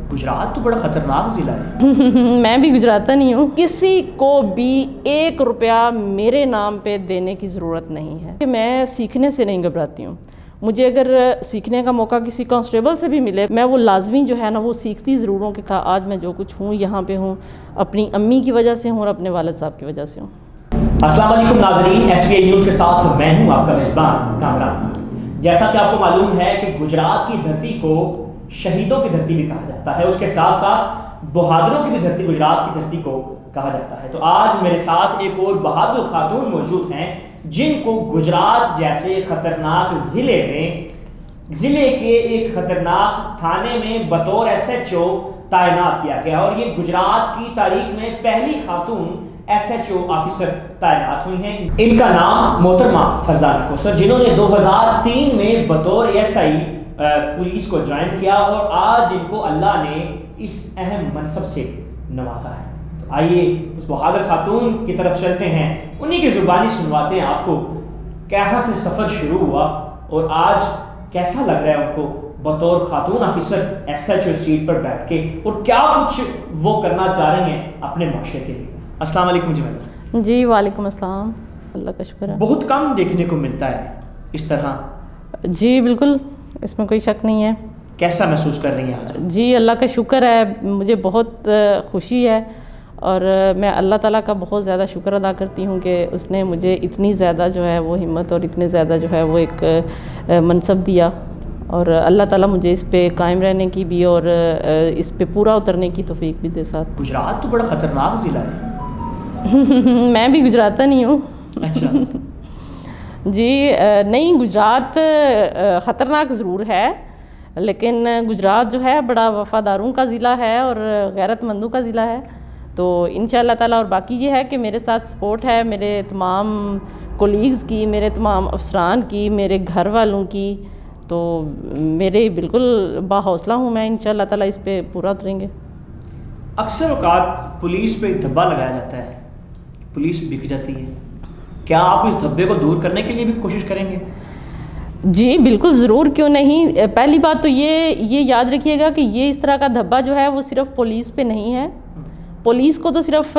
گجرات تو بڑا خطرناک ضلع ہے. میں بھی گجراتا نہیں ہوں. کسی کو بھی 1 روپیہ میرے نام پہ دینے کی ضرورت نہیں ہے. میں سیکھنے سے نہیں گھبراتی ہوں. مجھے اگر سیکھنے کا موقع کسی کانسٹیبل سے بھی ملے میں وہ لازمی جو ہے نا وہ سیکھتی ضرور ہوں کہ آج میں جو کچھ ہوں یہاں پہ ہوں اپنی امی کی وجہ سے ہوں اور اپنے والد صاحب کی وجہ سے ہوں. السلام علیکم ناظرین، ایس پی آئی نیوز کے ساتھ میں ہوں آپ کا میزبان کامران. جیسا کہ آپ کو معلوم ہے کہ گجرات کی دھرتی کو شہیدوں کی دھرتی بھی کہا جاتا ہے، اس کے ساتھ ساتھ بہادروں کی بھی دھرتی گجرات کی دھرتی کو کہا جاتا ہے. تو آج میرے ساتھ ایک اور بہادر خاتون موجود ہیں جن کو گجرات جیسے خطرناک ضلع کے ایک خطرناک تھانے میں بطور ایس ایچ او تعینات کیا گیا، اور یہ گجرات کی تاریخ میں پہلی خاتون ایس ایچ او آفیسر تعینات ہوئی ہیں. ان کا نام محترمہ فرزانہ کوثر، جنہوں نے 2003 میں بطور ایس آئی پولیس کو جوائن کیا اور آج ان کو اللہ نے اس اہم منصب سے نوازا ہے. تو آئیے اس بہادر خاتون کی طرف چلتے ہیں، انہی کی زبانی سنواتے ہیں آپ کو کہاں سے سفر شروع ہوا اور آج کیسا لگ رہا ہے ان کو بطور خاتون officer S H O seat پر بیٹھ کے، اور کیا کچھ وہ کرنا چاہ رہے ہیں اپنے معاشرے کے لیے. السلام علیکم. جی وعلیکم السلام. اللہ کا شکر ہے. بہت کم دیکھنے کو ملتا ہے اس طرح. جی بالکل، اس میں کوئی شک نہیں ہے. کیسا محسوس کر رہی ہیں آج؟ جی اللہ کا شکر ہے، مجھے بہت خوشی ہے اور میں اللہ تعالیٰ کا بہت زیادہ شکر ادا کرتی ہوں کہ اس نے مجھے اتنی زیادہ جو ہے وہ ہمت اور اتنے زیادہ جو ہے وہ ایک منصب دیا، اور اللہ تعالیٰ مجھے اس پہ قائم رہنے کی بھی اور اس پہ پورا اترنے کی توفیق بھی دے ساتھ. گجرات تو بڑا خطرناک ضلع ہے. میں بھی گجراتا نہیں ہوں. اچھا. جی نہیں، گجرات خطرناک ضرور ہے، لیکن گجرات جو ہے بڑا وفاداروں کا ضلع ہے اور غیرت مندوں کا ضلع ہے. تو انشاءاللہ تعالیٰ، اور باقی یہ ہے کہ میرے ساتھ سپورٹ ہے میرے تمام کولیگز کی، میرے تمام افسران کی، میرے گھر والوں کی. تو میرے بالکل باحوصلہ ہوں میں، انشاءاللہ تعالیٰ اس پہ پورا اتریں گے. اکثر اوقات پولیس پہ دھبا لگایا جاتا ہے، پولیس بک جاتی ہے. کیا آپ اس دھبے کو دور کرنے کے لیے بھی کوشش کریں گے؟ جی بالکل، ضرور، کیوں نہیں. پہلی بات تو یہ یاد رکھیے گا کہ یہ اس طرح کا دھبا جو ہے وہ صرف پولیس پہ نہیں ہے. پولیس کو تو صرف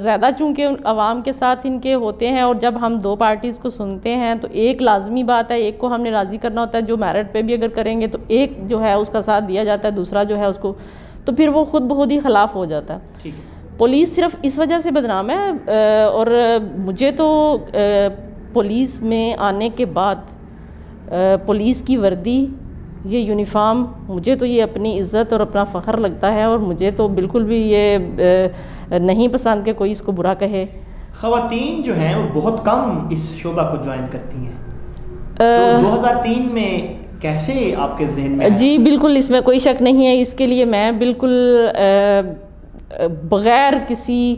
زیادہ چونکہ عوام کے ساتھ ان کے ہوتے ہیں، اور جب ہم 2 پارٹیز کو سنتے ہیں تو ایک لازمی بات ہے، ایک کو ہم نے راضی کرنا ہوتا ہے. جو میرٹ پہ بھی اگر کریں گے تو ایک جو ہے اس کا ساتھ دیا جاتا ہے، دوسرا جو ہے اس کو، تو پھر وہ خود بخود ہی خلاف ہو جاتا ہے. پولیس صرف اس وجہ سے بدنام ہے، اور مجھے تو پولیس میں آنے کے بعد پولیس کی وردی، یہ یونیفارم، مجھے تو یہ اپنی عزت اور اپنا فخر لگتا ہے، اور مجھے تو بالکل بھی یہ نہیں پسند کہ کوئی اس کو برا کہے. خواتین جو ہیں وہ بہت کم اس شعبہ کو جوائن کرتی ہیں. تو 2003 میں کیسے آپ کے ذہن میں؟ جی بالکل، اس میں کوئی شک نہیں ہے. اس کے لیے میں بالکل بغیر کسی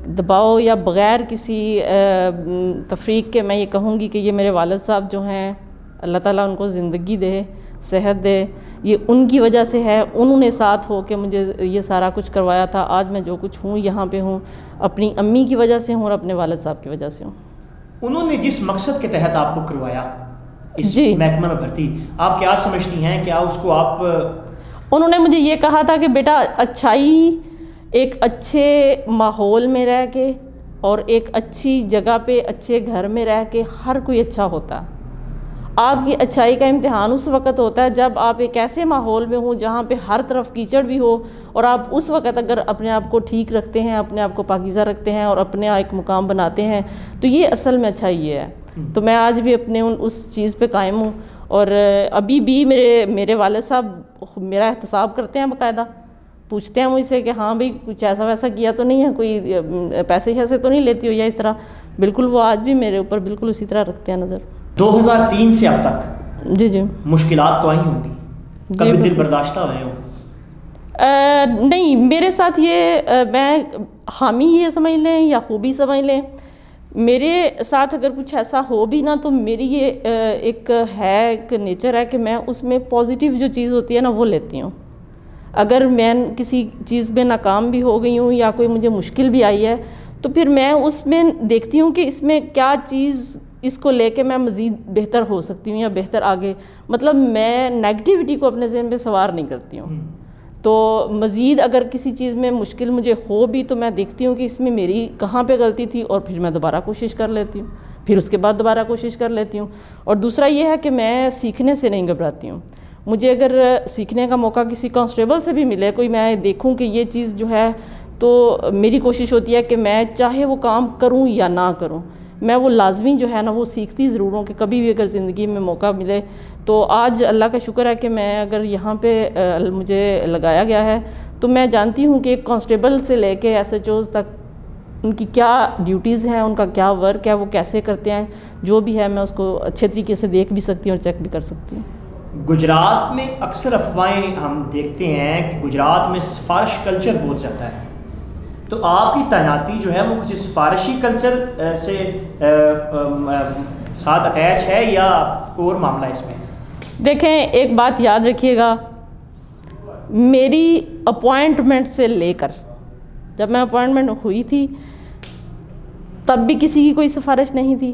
دباؤ یا بغیر کسی تفریق کے میں یہ کہوں گی کہ یہ میرے والد صاحب جو ہیں، اللہ تعالیٰ ان کو زندگی دے، صحت دے، یہ ان کی وجہ سے ہے. انہوں نے ساتھ ہو کے مجھے یہ سارا کچھ کروایا تھا. آج میں جو کچھ ہوں یہاں پہ ہوں اپنی امی کی وجہ سے ہوں اور اپنے والد صاحب کی وجہ سے ہوں. انہوں نے جس مقصد کے تحت آپ کو کروایا اس جی محکمہ میں بھرتی، آپ کیا سمجھتی ہیں؟ کیا اس کو آپ؟ انہوں نے مجھے یہ کہا تھا کہ بیٹا، اچھائی ایک اچھے ماحول میں رہ کے اور ایک اچھی جگہ پہ اچھے گھر میں رہ کے ہر کوئی اچھا ہوتا. آپ کی اچھائی کا امتحان اس وقت ہوتا ہے جب آپ ایک ایسے ماحول میں ہوں جہاں پہ ہر طرف کیچڑ بھی ہو، اور آپ اس وقت اگر اپنے آپ کو ٹھیک رکھتے ہیں، اپنے آپ کو پاکیزہ رکھتے ہیں اور اپنے ایک مقام بناتے ہیں، تو یہ اصل میں اچھائی ہے. تو میں آج بھی اپنے اس چیز پہ قائم ہوں، اور ابھی بھی میرے والد صاحب میرا احتساب کرتے ہیں، باقاعدہ پوچھتے ہیں مجھ سے کہ ہاں بھئی کچھ ایسا ویسا کیا تو نہیں ہے، کوئی پیسے شیسے تو نہیں لیتی ہو یا اس طرح. بالکل، وہ آج بھی میرے اوپر بالکل اسی طرح رکھتے ہیں نظر. 2003 سے اب تک جی مشکلات تو آئی ہوں گی، کبھی دل برداشتہ ہوئے ہوں؟ نہیں، میرے ساتھ یہ میں خامی یہ سمجھ لیں یا خوبی سمجھ لیں، میرے ساتھ اگر کچھ ایسا ہو بھی نا تو میری یہ ایک نیچر ہے کہ میں اس میں پازیٹیو جو چیز ہوتی ہے نا وہ لیتی ہوں. اگر میں کسی چیز میں ناکام بھی ہو گئی ہوں یا کوئی مجھے مشکل بھی آئی ہے تو پھر میں اس میں دیکھتی ہوں کہ اس میں کیا چیز اس کو لے کے میں مزید بہتر ہو سکتی ہوں یا بہتر آگے، مطلب میں نیگیٹیوٹی کو اپنے ذہن پہ سوار نہیں کرتی ہوں. تو مزید اگر کسی چیز میں مشکل مجھے ہو بھی تو میں دیکھتی ہوں کہ اس میں میری کہاں پہ غلطی تھی، اور پھر میں دوبارہ کوشش کر لیتی ہوں، پھر اس کے بعد دوبارہ کوشش کر لیتی ہوں. اور دوسرا یہ ہے کہ میں سیکھنے سے نہیں گھبراتی ہوں. مجھے اگر سیکھنے کا موقع کسی کانسٹیبل سے بھی ملے، کوئی میں دیکھوں کہ یہ چیز جو ہے، تو میری کوشش ہوتی ہے کہ میں چاہے وہ کام کروں یا نہ کروں، میں وہ لازمی جو ہے نا وہ سیکھتی ضرور ہوں کہ کبھی بھی اگر زندگی میں موقع ملے. تو آج اللہ کا شکر ہے کہ میں اگر یہاں پہ مجھے لگایا گیا ہے تو میں جانتی ہوں کہ ایک کانسٹیبل سے لے کے SHOs تک ان کی کیا ڈیوٹیز ہیں، ان کا کیا ورک ہے، وہ کیسے کرتے ہیں، جو بھی ہے میں اس کو اچھے طریقے سے دیکھ بھی سکتی ہوں اور چیک بھی کر سکتی ہوں. گجرات میں اکثر افواہیں ہم دیکھتے ہیں کہ گجرات میں سفارش کلچر بہت زیادہ ہے، تو آپ کی تعیناتی جو ہے وہ کسی سفارشی کلچر سے ساتھ اٹیچ ہے یا کوئی اور معاملہ اس میں؟ دیکھیں ایک بات یاد رکھیے گا، میری اپوائنٹمنٹ سے لے کر جب میں اپوائنٹمنٹ ہوئی تھی تب بھی کسی کی کوئی سفارش نہیں تھی.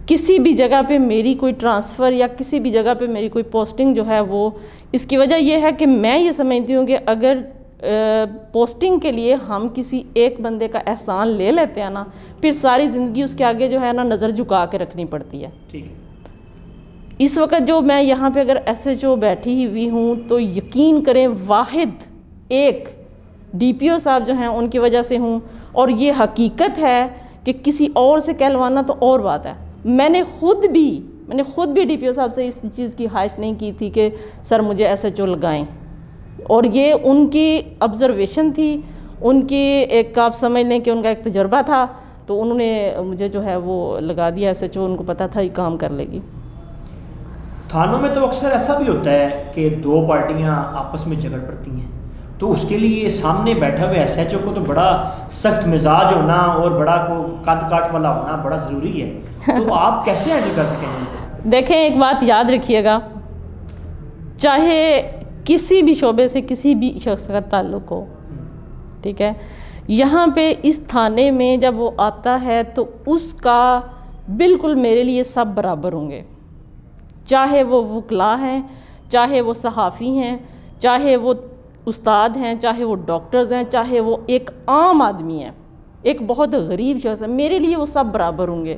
کسی بھی جگہ پہ میری کوئی ٹرانسفر یا کسی بھی جگہ پہ میری کوئی پوسٹنگ جو ہے وہ، اس کی وجہ یہ ہے کہ میں یہ سمجھتی ہوں کہ اگر پوسٹنگ کے لیے ہم کسی ایک بندے کا احسان لے لیتے ہیں نا، پھر ساری زندگی اس کے آگے جو ہے نا نظر جھکا کے رکھنی پڑتی ہے. ٹھیک ہے. اس وقت جو میں یہاں پہ اگر SHO بیٹھی ہوئی ہوں تو یقین کریں واحد ایک DPO صاحب جو ہیں ان کی وجہ سے ہوں. اور یہ حقیقت ہے کہ کسی اور سے کہلوانا تو اور بات ہے. میں نے خود بھی DPO صاحب سے اس چیز کی خواہش نہیں کی تھی کہ سر مجھے SHO لگائیں، اور یہ ان کی آبزرویشن تھی، ان کی ایک آپ سمجھ لیں کہ ان کا ایک تجربہ تھا، تو انہوں نے مجھے جو ہے وہ لگا دیا SHO. ان کو پتہ تھا یہ کام کر لے گی. تھانوں میں تو اکثر ایسا بھی ہوتا ہے کہ دو پارٹیاں آپس میں جھگڑ پڑتی ہیں، تو اس کے لیے سامنے بیٹھا ہوئے SHO کو تو بڑا سخت مزاج ہونا اور بڑا کو قد کاٹ والا ہونا بڑا ضروری ہے. تو آپ کیسے ہینڈل کر سکیں گے؟ دیکھیں ایک بات یاد رکھیے گا، چاہے کسی بھی شعبے سے کسی بھی شخص کا تعلق ہو، ٹھیک ہے، یہاں پہ اس تھانے میں جب وہ آتا ہے تو اس کا بالکل میرے لیے سب برابر ہوں گے، چاہے وہ وکلا ہیں، چاہے وہ صحافی ہیں، چاہے وہ استاد ہیں، چاہے وہ ڈاکٹرز ہیں، چاہے وہ ایک عام آدمی ہے، ایک بہت غریب شخص ہے، میرے لیے وہ سب برابر ہوں گے.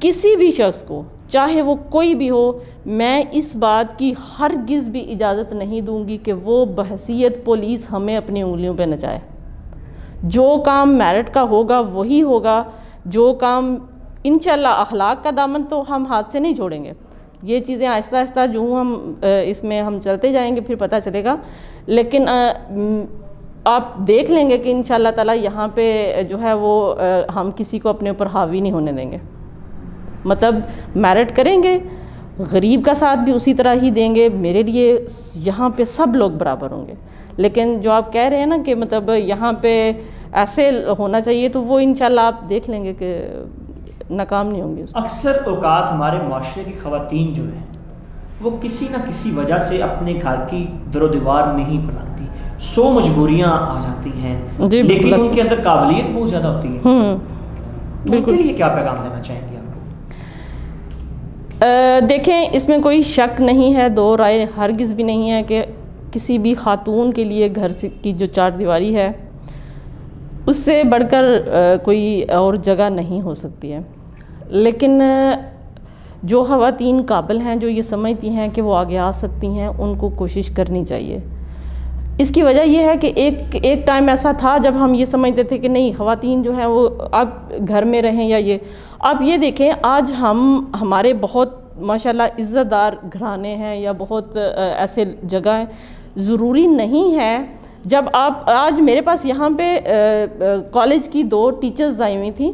کسی بھی شخص کو چاہے وہ کوئی بھی ہو، میں اس بات کی ہرگز بھی اجازت نہیں دوں گی کہ وہ بحیثیت پولیس ہمیں اپنی انگلیوں پہ نچائے. جو کام میرٹ کا ہوگا وہی ہوگا، جو کام انشاءاللہ اخلاق کا دامن تو ہم ہاتھ سے نہیں چھوڑیں گے. یہ چیزیں آہستہ آہستہ جو ہم اس میں ہم چلتے جائیں گے پھر پتہ چلے گا. لیکن آپ دیکھ لیں گے کہ انشاءاللہ تعالی یہاں پہ جو ہے وہ ہم کسی کو اپنے اوپر حاوی نہیں ہونے دیں گے. مطلب میرٹ کریں گے، غریب کا ساتھ بھی اسی طرح ہی دیں گے. میرے لیے یہاں پہ سب لوگ برابر ہوں گے. لیکن جو آپ کہہ رہے ہیں نا کہ مطلب یہاں پہ ایسے ہونا چاہیے، تو وہ انشاءاللہ آپ دیکھ لیں گے کہ ناکام نہیں ہوں گے. اکثر اوقات ہمارے معاشرے کی خواتین جو ہیں وہ کسی نہ کسی وجہ سے اپنے گھر کی در و دیوار نہیں بناتی، 100 مجبوریاں آ جاتی ہیں، لیکن ان کے اندر قابلیت بہت زیادہ ہوتی ہے. ان کے لیے کیا پیغام دینا چاہیں گے آپ؟ دیکھیں اس میں کوئی شک نہیں ہے، دو رائے ہرگز بھی نہیں ہے کہ کسی بھی خاتون کے لیے گھر کی جو چار دیواری ہے اس سے بڑھ کر کوئی اور جگہ نہیں ہو سکتی ہے. لیکن جو خواتین قابل ہیں، جو یہ سمجھتی ہیں کہ وہ آگے آ سکتی ہیں، ان کو کوشش کرنی چاہیے. اس کی وجہ یہ ہے کہ ایک ٹائم ایسا تھا جب ہم یہ سمجھتے تھے کہ نہیں خواتین جو ہیں وہ اب گھر میں رہیں یا یہ. آپ یہ دیکھیں آج ہمارے بہت ماشاءاللہ عزت دار گھرانے ہیں یا بہت ایسے جگہ ہیں. ضروری نہیں ہے جب آپ آج میرے پاس یہاں پہ کالج کی 2 ٹیچرز آئی ہوئی تھیں،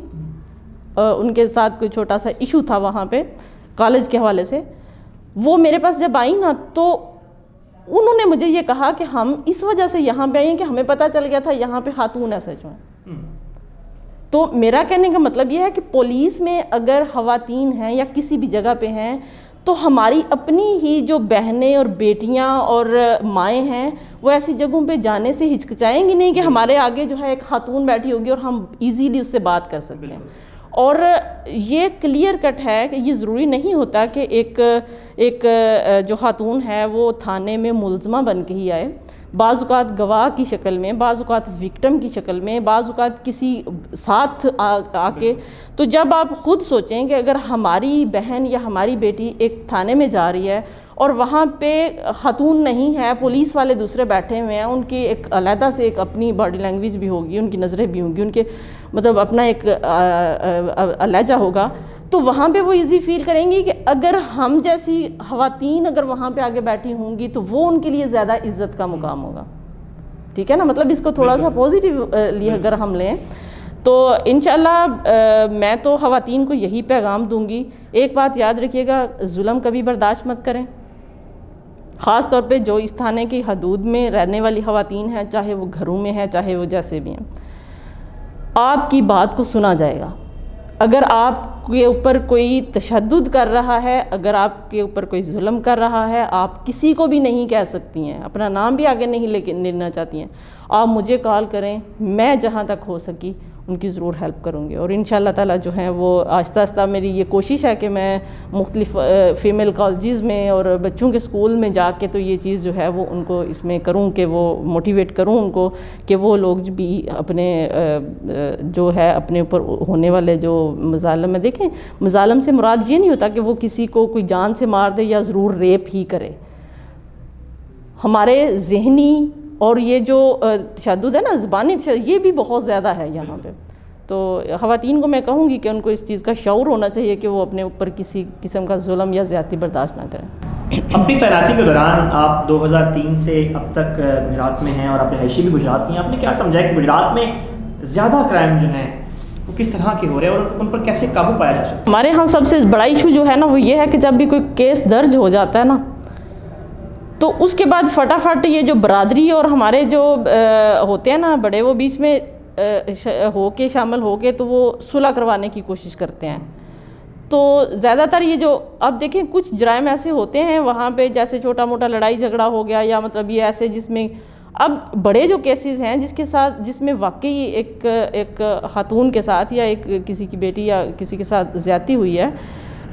ان کے ساتھ کوئی چھوٹا سا ایشو تھا وہاں پہ کالج کے حوالے سے. وہ میرے پاس جب آئیں نا تو انہوں نے مجھے یہ کہا کہ ہم اس وجہ سے یہاں پہ آئیں کہ ہمیں پتہ چل گیا تھا یہاں پہ خاتون ایسے جو ہیں. تو میرا کہنے کا مطلب یہ ہے کہ پولیس میں اگر خواتین ہیں یا کسی بھی جگہ پہ ہیں تو ہماری اپنی ہی جو بہنیں اور بیٹیاں اور مائیں ہیں وہ ایسی جگہوں پہ جانے سے ہچکچائیں گی نہیں کہ ہمارے آگے جو ہے ایک خاتون بیٹھی ہوگی اور ہم ایزیلی اس سے بات کر سکتے ہیں. اور یہ کلیئر کٹ ہے کہ یہ ضروری نہیں ہوتا کہ ایک جو خاتون ہے وہ تھانے میں ملزمہ بن کے ہی آئے، بعض اوقات گواہ کی شکل میں، بعض اوقات وکٹم کی شکل میں، بعض اوقات کسی ساتھ آ کے. تو جب آپ خود سوچیں کہ اگر ہماری بہن یا ہماری بیٹی ایک تھانے میں جا رہی ہے اور وہاں پہ خاتون نہیں ہے، پولیس والے دوسرے بیٹھے ہوئے ہیں، ان کی ایک علیحدہ سے ایک اپنی باڈی لینگویج بھی ہوگی، ان کی نظریں بھی ہوں گی، ان کے مطلب اپنا ایک لہجہ ہوگا، تو وہاں پہ وہ ایزی فیل کریں گی کہ اگر ہم جیسی خواتین اگر وہاں پہ آگے بیٹھی ہوں گی تو وہ ان کے لیے زیادہ عزت کا مقام ہوگا. ٹھیک ہے نا، مطلب اس کو تھوڑا سا پازیٹیو لیے اگر ہم لیں تو انشاءاللہ میں تو خواتین کو یہی پیغام دوں گی. ایک بات یاد رکھیے گا، ظلم کبھی برداشت مت کریں، خاص طور پہ جو اس تھانے کی حدود میں رہنے والی خواتین ہیں، چاہے وہ گھروں میں ہیں چاہے وہ جیسے بھی ہیں. آپ کی بات کو سنا جائے گا. اگر آپ کے اوپر کوئی تشدد کر رہا ہے، اگر آپ کے اوپر کوئی ظلم کر رہا ہے، آپ کسی کو بھی نہیں کہہ سکتی ہیں، اپنا نام بھی آگے نہیں لینا چاہتی ہیں، آپ مجھے کال کریں، میں جہاں تک ہو سکی ان کی ضرور ہیلپ کروں گی. اور انشاءاللہ تعالیٰ جو ہیں وہ آہستہ آہستہ میری یہ کوشش ہے کہ میں مختلف فیمیل کالجز میں اور بچوں کے اسکول میں جا کے تو یہ چیز جو ہے وہ ان کو اس میں کروں کہ وہ موٹیویٹ کروں ان کو کہ وہ لوگ بھی اپنے جو ہے اپنے اوپر ہونے والے جو مظالم میں، دیکھیں مظالم سے مراد یہ نہیں ہوتا کہ وہ کسی کو کوئی جان سے مار دے یا ضرور ریپ ہی کرے. ہمارے ذہنی اور یہ جو تشدد ہے نا، زبانی تشدد، یہ بھی بہت زیادہ ہے یہاں پہ. تو خواتین کو میں کہوں گی کہ ان کو اس چیز کا شعور ہونا چاہیے کہ وہ اپنے اوپر کسی قسم کا ظلم یا زیادتی برداشت نہ کریں. اپنی تعیناتی کے دوران آپ 2003 سے اب تک گجرات میں ہیں اور آپ رہائشی بھی گجرات کی ہیں. آپ نے کیا سمجھا کہ گجرات میں زیادہ کرائم جو ہیں وہ کس طرح کے ہو رہے ہیں اور ان پر کیسے قابو پایا جا سکتا ہے؟ ہمارے ہاں سب سے بڑا ایشو جو ہے نا وہ یہ ہے کہ جب بھی کوئی کیس درج ہو جاتا ہے نا تو اس کے بعد فٹافٹ یہ جو برادری اور ہمارے جو ہوتے ہیں نا بڑے، وہ بیچ میں ہو کے شامل ہو کے تو وہ صلح کروانے کی کوشش کرتے ہیں. تو زیادہ تر یہ جو اب دیکھیں کچھ جرائم ایسے ہوتے ہیں وہاں پہ جیسے چھوٹا موٹا لڑائی جھگڑا ہو گیا یا مطلب یہ ایسے جس میں اب بڑے جو کیسز ہیں جس میں واقعی ایک خاتون کے ساتھ یا ایک کسی کی بیٹی یا کسی کے ساتھ زیادتی ہوئی ہے،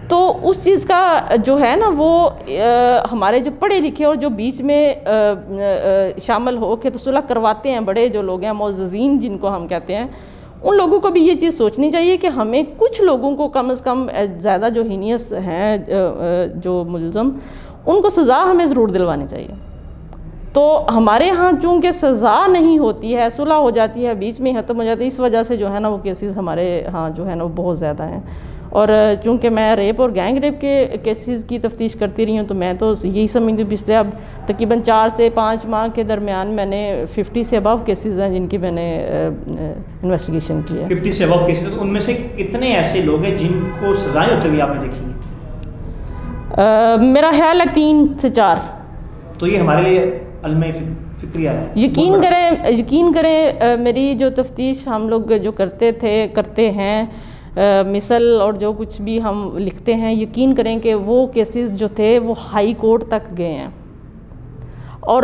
تو اس چیز کا جو ہے نا وہ ہمارے جو پڑھے لکھے اور جو بیچ میں شامل ہو کے تو صلح کرواتے ہیں بڑے جو لوگ ہیں معززین جن کو ہم کہتے ہیں، ان لوگوں کو بھی یہ چیز سوچنی چاہیے کہ ہمیں کچھ لوگوں کو کم از کم زیادہ جو ہینیس ہیں جو ملزم، ان کو سزا ہمیں ضرور دلوانی چاہیے. تو ہمارے ہاں چونکہ سزا نہیں ہوتی ہے، صلح ہو جاتی ہے، بیچ میں ختم ہو جاتی ہے، اس وجہ سے جو ہے نا وہ کیسز ہمارے ہاں جو ہے نا وہ بہت زیادہ ہیں. اور چونکہ میں ریپ اور گینگ ریپ کے کیسز کی تفتیش کرتی رہی ہوں تو میں تو یہی سمجھتی ہوں پچھلے اب تقریباً 4 سے 5 ماہ کے درمیان میں نے 50 سے ابو کیسز ہیں جن کی میں نے انویسٹیگیشن کی ہے. 50 سے ابو کیسز، ان میں سے کتنے ایسے لوگ ہیں جن کو سزائیں ہوتے ہوئے آپ نے دیکھی ہیں؟ میرا خیال ہے 3 سے 4. تو یہ ہمارے لیے علم فکریہ ہے. یقین کریں میری جو تفتیش ہم لوگ جو کرتے ہیں مثل اور جو کچھ بھی ہم لکھتے ہیں، یقین کریں کہ وہ کیسز جو تھے وہ ہائی کورٹ تک گئے ہیں اور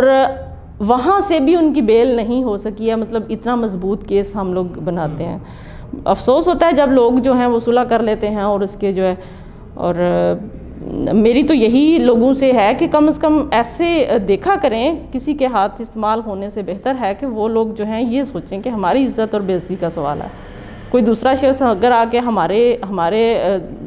وہاں سے بھی ان کی بیل نہیں ہو سکی ہے. مطلب اتنا مضبوط کیس ہم لوگ بناتے ہیں. افسوس ہوتا ہے جب لوگ جو ہیں وہ صلح کر لیتے ہیں اور اس کے جو ہے، اور میری تو یہی لوگوں سے ہے کہ کم از کم ایسے دیکھا کریں، کسی کے ہاتھ استعمال ہونے سے بہتر ہے کہ وہ لوگ جو ہیں یہ سوچیں کہ ہماری عزت اور بے عزتی کا سوال ہے. کوئی دوسرا شخص اگر آ کے ہمارے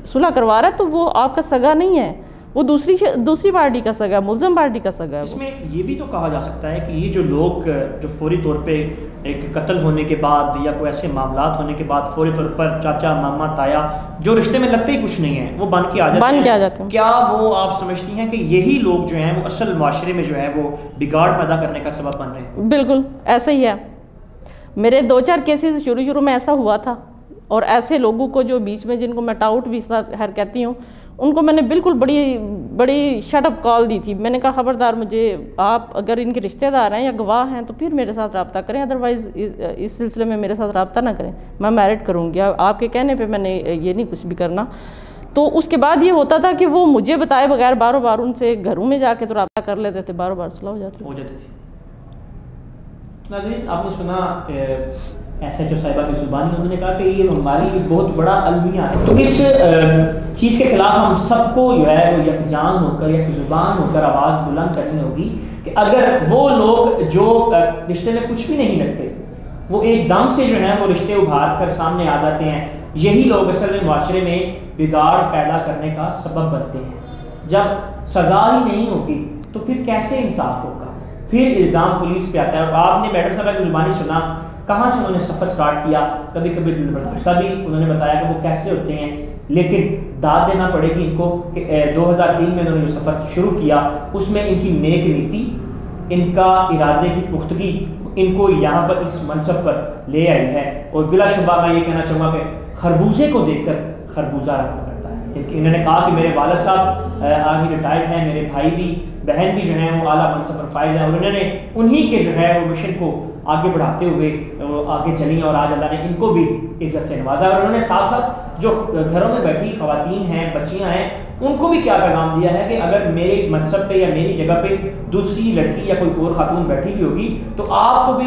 صلح کروا رہا ہے تو وہ آپ کا سگا نہیں ہے، وہ دوسری پارٹی کا سگا ہے، ملزم پارٹی کا سگا ہے. اس میں یہ بھی تو کہا جا سکتا ہے کہ یہ جو لوگ جو فوری طور پہ ایک قتل ہونے کے بعد یا کوئی ایسے معاملات ہونے کے بعد فوری طور پر چاچا ماما تایا جو رشتے میں لگتے ہی کچھ نہیں ہیں وہ بن کے آ جاتے ہیں، کیا وہ آپ سمجھتی ہیں کہ یہی لوگ جو ہیں وہ اصل معاشرے میں جو ہے وہ بگاڑ پیدا کرنے کا سبب بن رہے ہیں؟ بالکل ایسا ہی ہے. میرے 2-4 کیسز شروع میں ایسا ہوا تھا اور ایسے لوگوں کو جو بیچ میں جن کو میں ٹاؤٹ بھی خیر کہتی ہوں، ان کو میں نے بالکل بڑی شٹ اپ کال دی تھی. میں نے کہا خبردار، مجھے آپ اگر ان کے رشتہ دار ہیں یا گواہ ہیں تو پھر میرے ساتھ رابطہ کریں، ادروائز اس سلسلے میں میرے ساتھ رابطہ نہ کریں، میں میرٹ کروں گی. آپ کے کہنے پہ میں نے یہ نہیں کچھ بھی کرنا. تو اس کے بعد یہ ہوتا تھا کہ وہ مجھے بتائے بغیر بار ان سے گھروں میں جا کے تو رابطہ کر لیتے تھے، بار صلح ہو جاتی تھی. ناظرین، آپ نے سنا SHO صاحبہ کی زبانی انہوں نے کہا کہ یہ ہماری بہت بڑا المیہ ہے. تو اس چیز کے خلاف ہم سب کو جو ہے وہ یکجان ہو کر یک زبان ہو کر آواز بلند کرنی ہوگی کہ اگر وہ لوگ جو رشتے میں کچھ بھی نہیں رکھتے وہ ایک دم سے جو ہے وہ رشتے ابھار کر سامنے آ جاتے ہیں, یہی لوگ اصل میں معاشرے میں بگاڑ پیدا کرنے کا سبب بنتے ہیں. جب سزا ہی نہیں ہوگی تو پھر کیسے انصاف ہوگا؟ پھر الزام پولیس پہ آتا ہے. اور آپ نے میڈم صاحبہ کی زبانی سنا کہاں سے انہوں نے سفر سٹارٹ کیا, کبھی کبھی دل برداشتہ بھی انہوں نے بتایا کہ وہ کیسے ہوتے ہیں, لیکن داد دینا پڑے گی ان کو کہ 2003 میں انہوں نے جو سفر شروع کیا اس میں ان کی نیک نیتی, ان کا ارادے کی پختگی ان کو یہاں پر اس منصب پر لے آئی ہے. اور بلا شبہ میں یہ کہنا چاہوں گا کہ خربوزے کو دیکھ کر خربوزہ رنگ پکڑتا ہے, کیونکہ انہوں نے کہا کہ میرے والد صاحب آرمی ریٹائرڈ ہیں, میرے بھائی بھی بہن بھی جو ہیں وہ اعلیٰ منصب پر فائز ہیں, اور انہوں نے انہی کے جو ہے وہ مشن کو آگے بڑھاتے ہوئے آگے چلی اور آج اللہ نے ان کو بھی عزت سے نوازا. اور انہوں نے ساتھ ساتھ جو گھروں میں بیٹھی خواتین ہیں, بچیاں ہیں, ان کو بھی کیا پیغام دیا ہے کہ اگر میرے منصب پہ یا میری جگہ پہ دوسری لڑکی یا کوئی اور خاتون بیٹھی بھی ہوگی تو آپ کو بھی,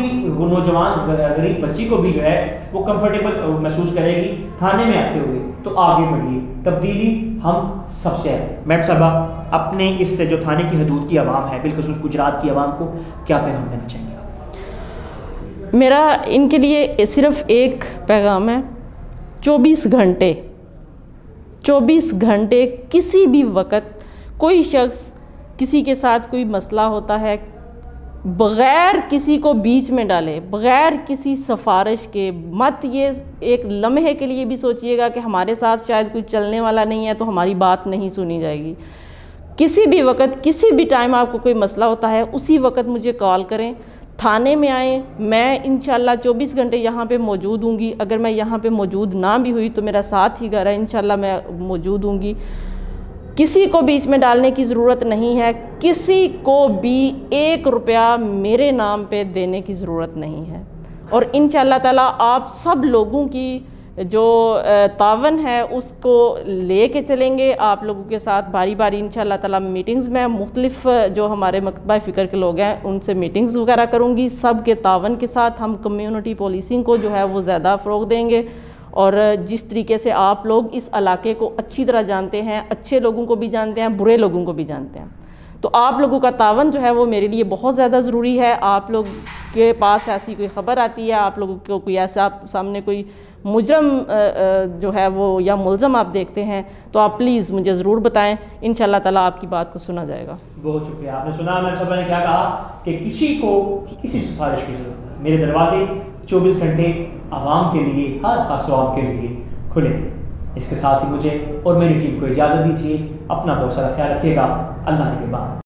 نوجوان غریب بچی کو بھی جو ہے وہ کمفرٹیبل محسوس کرے گی تھانے میں آتے ہوئے. تو آگے بڑھیے, تبدیلی ہم سب سے ہے. میڈم صاحبہ اپنے اس سے جو تھانے کی حدود کی عوام ہے, بالخصوص گجرات کی عوام کو کیا پیغام دینا چاہیں گے آپ؟ میرا ان کے لیے صرف ایک پیغام ہے, 24 گھنٹے کسی بھی وقت کوئی شخص کسی کے ساتھ کوئی مسئلہ ہوتا ہے, بغیر کسی کو بیچ میں ڈالے, بغیر کسی سفارش کے, مت یہ ایک لمحے کے لیے بھی سوچئے گا کہ ہمارے ساتھ شاید کوئی چلنے والا نہیں ہے تو ہماری بات نہیں سنی جائے گی. کسی بھی وقت کسی بھی ٹائم آپ کو کوئی مسئلہ ہوتا ہے اسی وقت مجھے کال کریں, تھانے میں آئیں, میں انشاءاللہ 24 گھنٹے یہاں پہ موجود ہوں گی. اگر میں یہاں پہ موجود نہ بھی ہوئی تو میرا ساتھ ہی گھر ہے, انشاءاللہ میں موجود ہوں گی. کسی کو بیچ میں ڈالنے کی ضرورت نہیں ہے, کسی کو بھی 1 روپیہ میرے نام پہ دینے کی ضرورت نہیں ہے. اور انشاءاللہ تعالیٰ آپ سب لوگوں کی جو تعاون ہے اس کو لے کے چلیں گے. آپ لوگوں کے ساتھ باری باری انشاءاللہ تعالیٰ میٹنگز میں مختلف جو ہمارے مکتبہ فکر کے لوگ ہیں ان سے میٹنگز وغیرہ کروں گی. سب کے تعاون کے ساتھ ہم کمیونٹی پولیسنگ کو جو ہے وہ زیادہ فروغ دیں گے. اور جس طریقے سے آپ لوگ اس علاقے کو اچھی طرح جانتے ہیں, اچھے لوگوں کو بھی جانتے ہیں, برے لوگوں کو بھی جانتے ہیں, تو آپ لوگوں کا تعاون جو ہے وہ میرے لیے بہت زیادہ ضروری ہے. آپ لوگ کے پاس ایسی کوئی خبر آتی ہے, آپ لوگوں کو کوئی ایسا سامنے کوئی مجرم جو ہے وہ یا ملزم آپ دیکھتے ہیں تو آپ پلیز مجھے ضرور بتائیں, انشاءاللہ تعالیٰ آپ کی بات کو سنا جائے گا. بہت شکریہ. آپ نے سنا میں صاحب نے کیا کہا کہ کسی کو کسی سفارش کی ضرورت نہیں, میرے دروازے 24 گھنٹے عوام کے لیے, ہر خاص عوام کے لیے کھلے ہیں. اس کے ساتھ ہی مجھے اور میری ٹیم کو اجازت دیجیے. اپنا بہت سارا خیال رکھیے گا. اللہ نے کے بعد